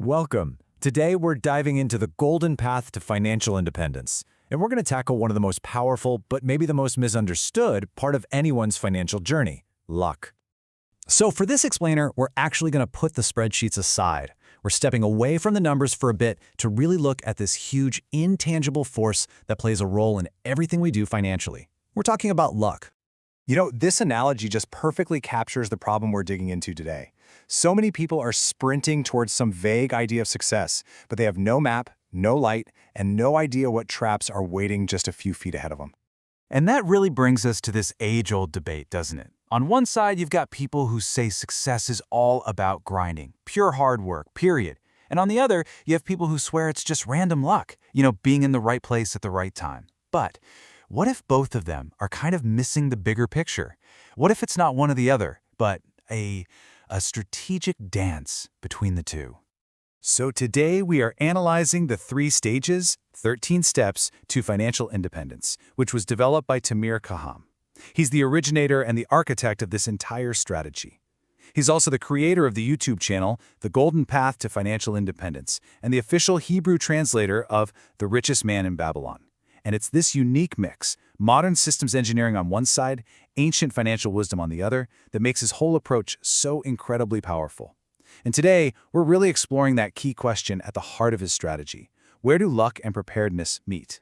Welcome. Today we're diving into the golden path to financial independence, and we're going to tackle one of the most powerful, but maybe the most misunderstood part of anyone's financial journey: luck. So for this explainer, we're actually going to put the spreadsheets aside. We're stepping away from the numbers for a bit to really look at this huge, intangible force that plays a role in everything we do financially. We're talking about luck. This analogy just perfectly captures the problem we're digging into today. So many people are sprinting towards some vague idea of success, but they have no map, no light, and no idea what traps are waiting just a few feet ahead of them. And that really brings us to this age-old debate, doesn't it? On one side, you've got people who say success is all about grinding, pure hard work, period. And on the other, you have people who swear it's just random luck, being in the right place at the right time. But what if both of them are kind of missing the bigger picture? What if it's not one or the other, but a strategic dance between the two? So today we are analyzing the 3 stages, 13 steps to financial independence, which was developed by Tamir Kaham. He's the originator and the architect of this entire strategy. He's also the creator of the YouTube channel, The Golden Path to Financial Independence, and the official Hebrew translator of The Richest Man in Babylon. And it's this unique mix, modern systems engineering on one side, ancient financial wisdom on the other, that makes his whole approach so incredibly powerful. And today, we're really exploring that key question at the heart of his strategy. Where do luck and preparedness meet?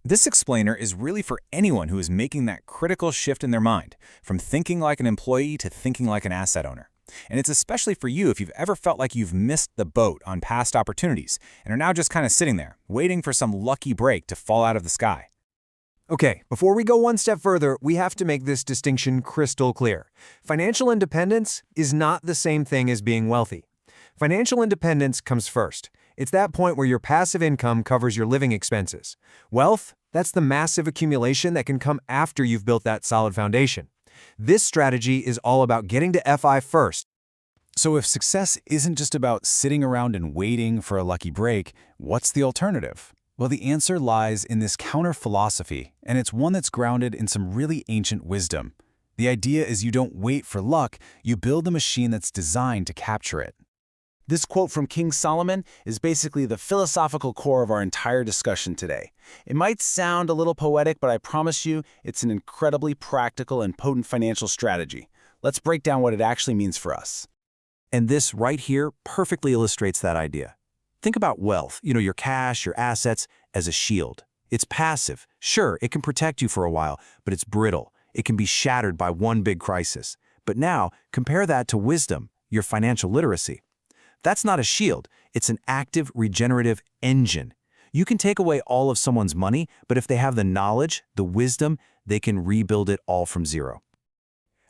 This explainer is really for anyone who is making that critical shift in their mind, from thinking like an employee to thinking like an asset owner. And it's especially for you if you've ever felt like you've missed the boat on past opportunities and are now just kind of sitting there, waiting for some lucky break to fall out of the sky. Okay, before we go one step further, we have to make this distinction crystal clear. Financial independence is not the same thing as being wealthy. Financial independence comes first. It's that point where your passive income covers your living expenses. Wealth, that's the massive accumulation that can come after you've built that solid foundation. This strategy is all about getting to FI first. So if success isn't just about sitting around and waiting for a lucky break, what's the alternative? Well, the answer lies in this counter-philosophy, and it's one that's grounded in some really ancient wisdom. The idea is you don't wait for luck, you build a machine that's designed to capture it. This quote from King Solomon is basically the philosophical core of our entire discussion today. It might sound a little poetic, but I promise you it's an incredibly practical and potent financial strategy. Let's break down what it actually means for us. And this right here perfectly illustrates that idea. Think about wealth, your cash, your assets, as a shield. It's passive. Sure, it can protect you for a while, but it's brittle. It can be shattered by one big crisis. But now, compare that to wisdom, your financial literacy. That's not a shield. It's an active, regenerative engine. You can take away all of someone's money, but if they have the knowledge, the wisdom, they can rebuild it all from zero.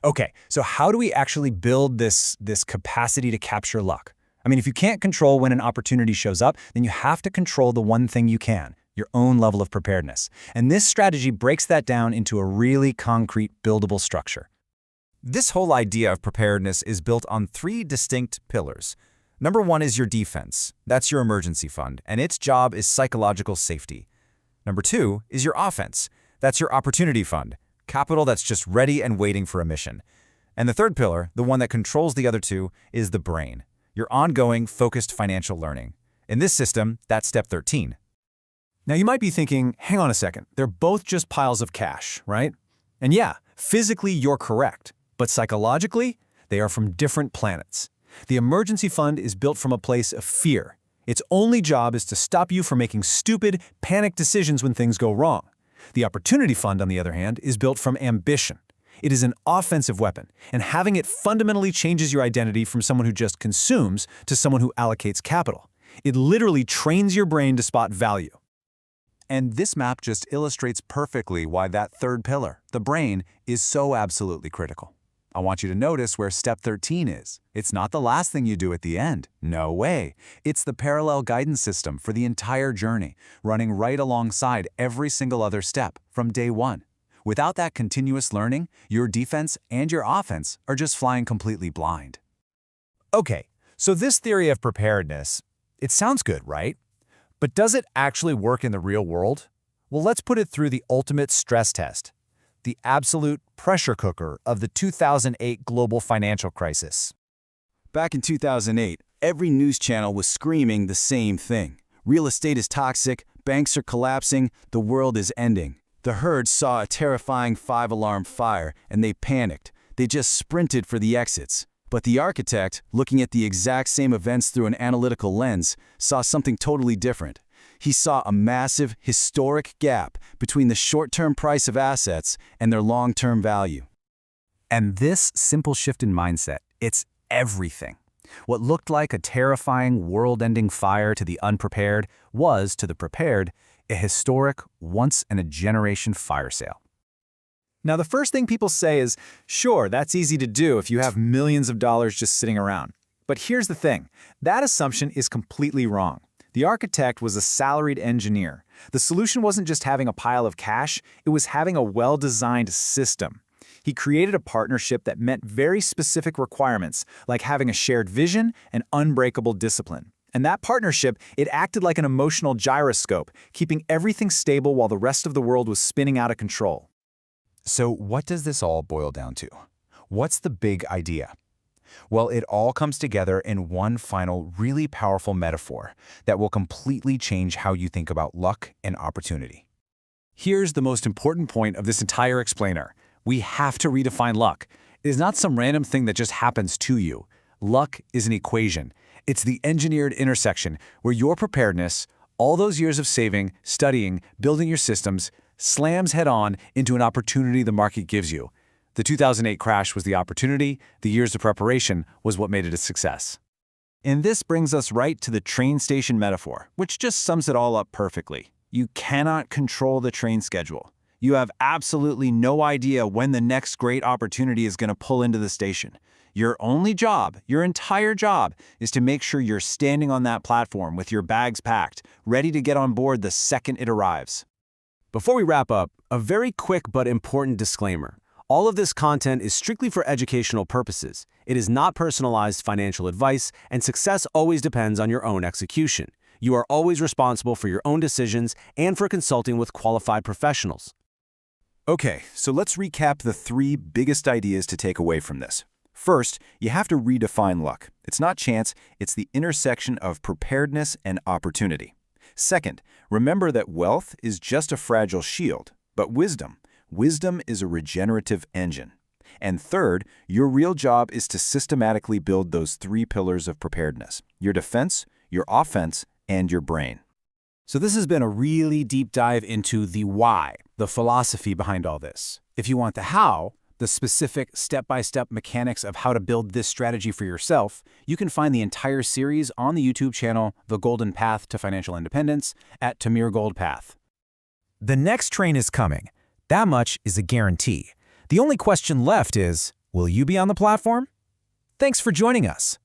Okay, so how do we actually build this capacity to capture luck? I mean, if you can't control when an opportunity shows up, then you have to control the one thing you can, your own level of preparedness. And this strategy breaks that down into a really concrete, buildable structure. This whole idea of preparedness is built on 3 distinct pillars. Number 1 is your defense. That's your emergency fund, and its job is psychological safety. Number 2 is your offense. That's your opportunity fund, capital that's just ready and waiting for a mission. And the third pillar, the one that controls the other 2, is the brain, your ongoing, focused financial learning. In this system, that's step 13. Now you might be thinking, hang on a second, they're both just piles of cash, right? And yeah, physically you're correct, but psychologically, they are from different planets. The emergency fund is built from a place of fear. Its only job is to stop you from making stupid, panicked decisions when things go wrong. The opportunity fund, on the other hand, is built from ambition. It is an offensive weapon, and having it fundamentally changes your identity from someone who just consumes to someone who allocates capital. It literally trains your brain to spot value. And this map just illustrates perfectly why that third pillar, the brain, is so absolutely critical. I want you to notice where step 13 is. It's not the last thing you do at the end. No way. It's the parallel guidance system for the entire journey, running right alongside every single other step from day 1. Without that continuous learning, your defense and your offense are just flying completely blind. Okay, so this theory of preparedness, it sounds good, right? But does it actually work in the real world? Well, let's put it through the ultimate stress test, the absolute pressure cooker of the 2008 global financial crisis. Back in 2008, Every news channel was screaming the same thing. Real estate is toxic, banks are collapsing, the world is ending. The herd saw a terrifying 5-alarm fire and they panicked. They just sprinted for the exits. But the architect, looking at the exact same events through an analytical lens, saw something totally different. He saw a massive, historic gap between the short-term price of assets and their long-term value. And this simple shift in mindset, it's everything. What looked like a terrifying, world-ending fire to the unprepared was, to the prepared, a historic, once-in-a-generation fire sale. Now, the first thing people say is, sure, that's easy to do if you have millions of dollars just sitting around. But here's the thing. That assumption is completely wrong. The architect was a salaried engineer. The solution wasn't just having a pile of cash, it was having a well-designed system. He created a partnership that met very specific requirements, like having a shared vision and unbreakable discipline. And that partnership, it acted like an emotional gyroscope, keeping everything stable while the rest of the world was spinning out of control. So what does this all boil down to? What's the big idea? Well, it all comes together in one final, really powerful metaphor that will completely change how you think about luck and opportunity. Here's the most important point of this entire explainer. We have to redefine luck. It is not some random thing that just happens to you. Luck is an equation. It's the engineered intersection where your preparedness, all those years of saving, studying, building your systems, slams head-on into an opportunity the market gives you. The 2008 crash was the opportunity, the years of preparation was what made it a success. And this brings us right to the train station metaphor, which just sums it all up perfectly. You cannot control the train schedule. You have absolutely no idea when the next great opportunity is going to pull into the station. Your only job, your entire job, is to make sure you're standing on that platform with your bags packed, ready to get on board the second it arrives. Before we wrap up, a very quick but important disclaimer. All of this content is strictly for educational purposes. It is not personalized financial advice, and success always depends on your own execution. You are always responsible for your own decisions and for consulting with qualified professionals. Okay, so let's recap the 3 biggest ideas to take away from this. First, you have to redefine luck. It's not chance, it's the intersection of preparedness and opportunity. Second, remember that wealth is just a fragile shield, but wisdom is a regenerative engine. And third, your real job is to systematically build those 3 pillars of preparedness: your defense, your offense, and your brain. So this has been a really deep dive into the why, the philosophy behind all this. If you want the how, the specific step-by-step mechanics of how to build this strategy for yourself, you can find the entire series on the YouTube channel, The Golden Path to Financial Independence, at Tamir Gold Path. The next train is coming. That much is a guarantee. The only question left is, will you be on the platform? Thanks for joining us.